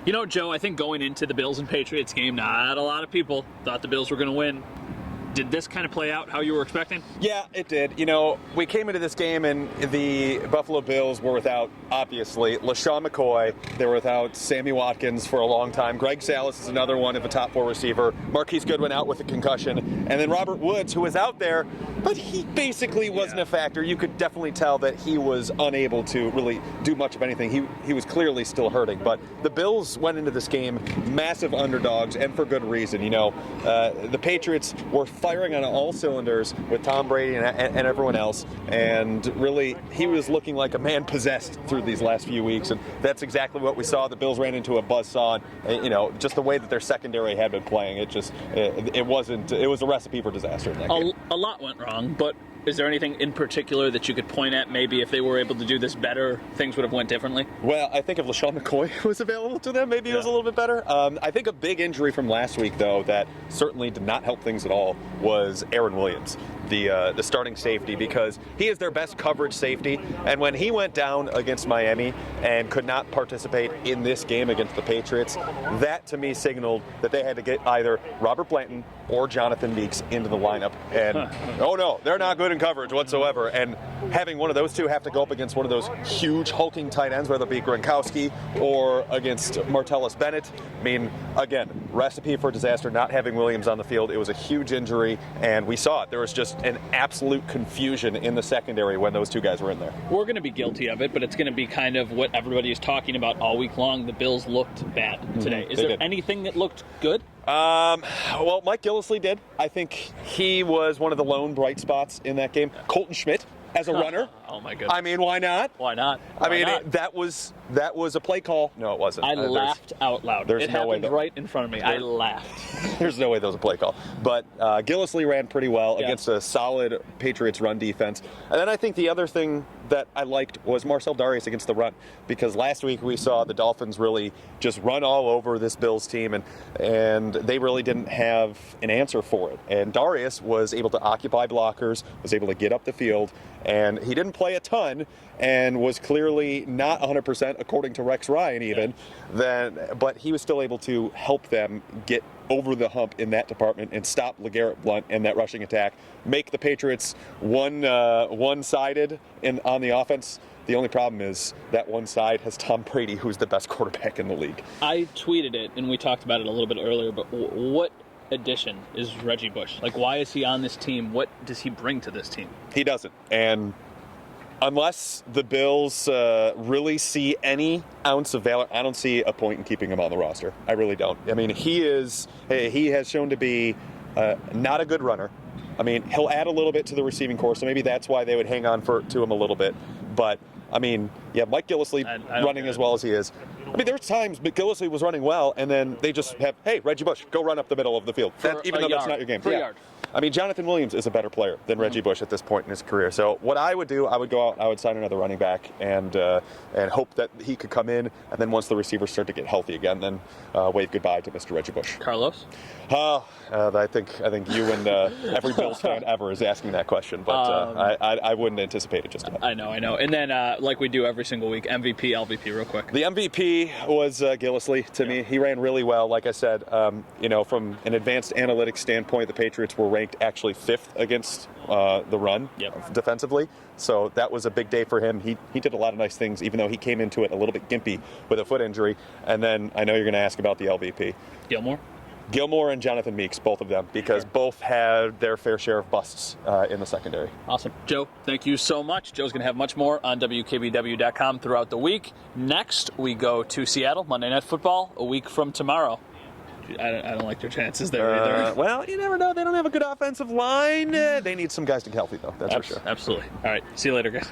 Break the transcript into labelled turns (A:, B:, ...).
A: You know, Joe, I think going into the Bills and Patriots game, not a lot of people thought the Bills were going to win. Did this kind of play out how you were expecting?
B: Yeah, it did. You know, we came into this game and the Buffalo Bills were without, obviously, LaShawn McCoy. They were without Sammy Watkins for a long time. Greg Salas is another one of the top 4 receiver. Marquise Goodwin out with a concussion. And then Robert Woods, who was out there, but he basically wasn't a factor. You could definitely tell that he was unable to really do much of anything. He was clearly still hurting. But the Bills went into this game massive underdogs, and for good reason. You know, the Patriots were firing on all cylinders with Tom Brady and everyone else, and really he was looking like a man possessed through these last few weeks, and that's exactly what we saw. The Bills ran into a buzzsaw, and you know, just the way that their secondary had been playing, it was a recipe for disaster in that game.
A: A lot went wrong, but is there anything in particular that you could point at? Maybe if they were able to do this better, things would have went differently?
B: Well, I think if LaShawn McCoy was available to them, maybe it was a little bit better. I think a big injury from last week, though, that certainly did not help things at all was Aaron Williams, the starting safety, because he is their best coverage safety. And when he went down against Miami and could not participate in this game against the Patriots, that to me signaled that they had to get either Robert Blanton or Jonathan Meeks into the lineup. And oh no, they're not good in coverage whatsoever. And having one of those two have to go up against one of those huge hulking tight ends, whether it be Gronkowski or against Martellus Bennett, I mean, again, recipe for disaster. Not having Williams on the field, it was a huge injury, and we saw it. There was just an absolute confusion in the secondary when those two guys were in there.
A: We're going to be guilty of it, but it's going to be kind of what everybody is talking about all week long. The Bills looked bad today. Is there anything that looked good?
B: Well, Mike Gillislee did. I think he was one of the lone bright spots in that game. Colton Schmidt as a runner.
A: Oh my goodness.
B: I mean, why not?
A: Why not?
B: That was a play call. No, it wasn't.
A: I laughed out loud. It happened right in front of me. I laughed.
B: There's no way that was a play call. But Gillislee ran pretty well against a solid Patriots run defense. And then I think the other thing that I liked was Marcel Darius against the run, because last week we saw the Dolphins really just run all over this Bills team, and they really didn't have an answer for it. And Darius was able to occupy blockers, was able to get up the field, and he didn't play a ton and was clearly not 100% according to Rex Ryan even, but he was still able to help them get over the hump in that department and stop LeGarrette Blount and that rushing attack, make the Patriots one-sided on the offense. The only problem is that one side has Tom Brady, who's the best quarterback in the league.
A: I tweeted it, and we talked about it a little bit earlier, but what addition is Reggie Bush? Like, why is he on this team? What does he bring to this team?
B: He doesn't. And unless the Bills really see any ounce of valor, I don't see a point in keeping him on the roster. I really don't. I mean, he has shown to be not a good runner. I mean, he'll add a little bit to the receiving corps, so maybe that's why they would hang on to him a little bit. But, I mean, yeah, Mike Gillislee running as well as he is. I mean, there's times Gillislee was running well, and then they just have, hey, Reggie Bush, go run up the middle of the field, even though that's not your game.
A: For a yard.
B: I mean, Jonathan Williams is a better player than Reggie Bush at this point in his career. So what I would do, I would go out, I would sign another running back and hope that he could come in, and then once the receivers start to get healthy again, then wave goodbye to Mr. Reggie Bush.
A: Carlos?
B: I think you and every Bills fan ever is asking that question, but I wouldn't anticipate it just yet.
A: I know. And then, like we do every single week, MVP, LVP, real quick.
B: The MVP was Gillislee to me. He ran really well. Like I said, from an advanced analytics standpoint, the Patriots were ranked actually 5th against the run defensively. So that was a big day for him. He did a lot of nice things, even though he came into it a little bit gimpy with a foot injury. And then I know you're going to ask about the LVP. Gilmore and Jonathan Meeks, both of them, because both had their fair share of busts in the secondary.
A: Awesome. Joe, thank you so much. Joe's going to have much more on WKBW.com throughout the week. Next, we go to Seattle, Monday Night Football, a week from tomorrow. I don't like their chances there either.
B: Well, you never know. They don't have a good offensive line. They need some guys to get healthy, though. That's for sure.
A: Absolutely. All right. See you later, guys.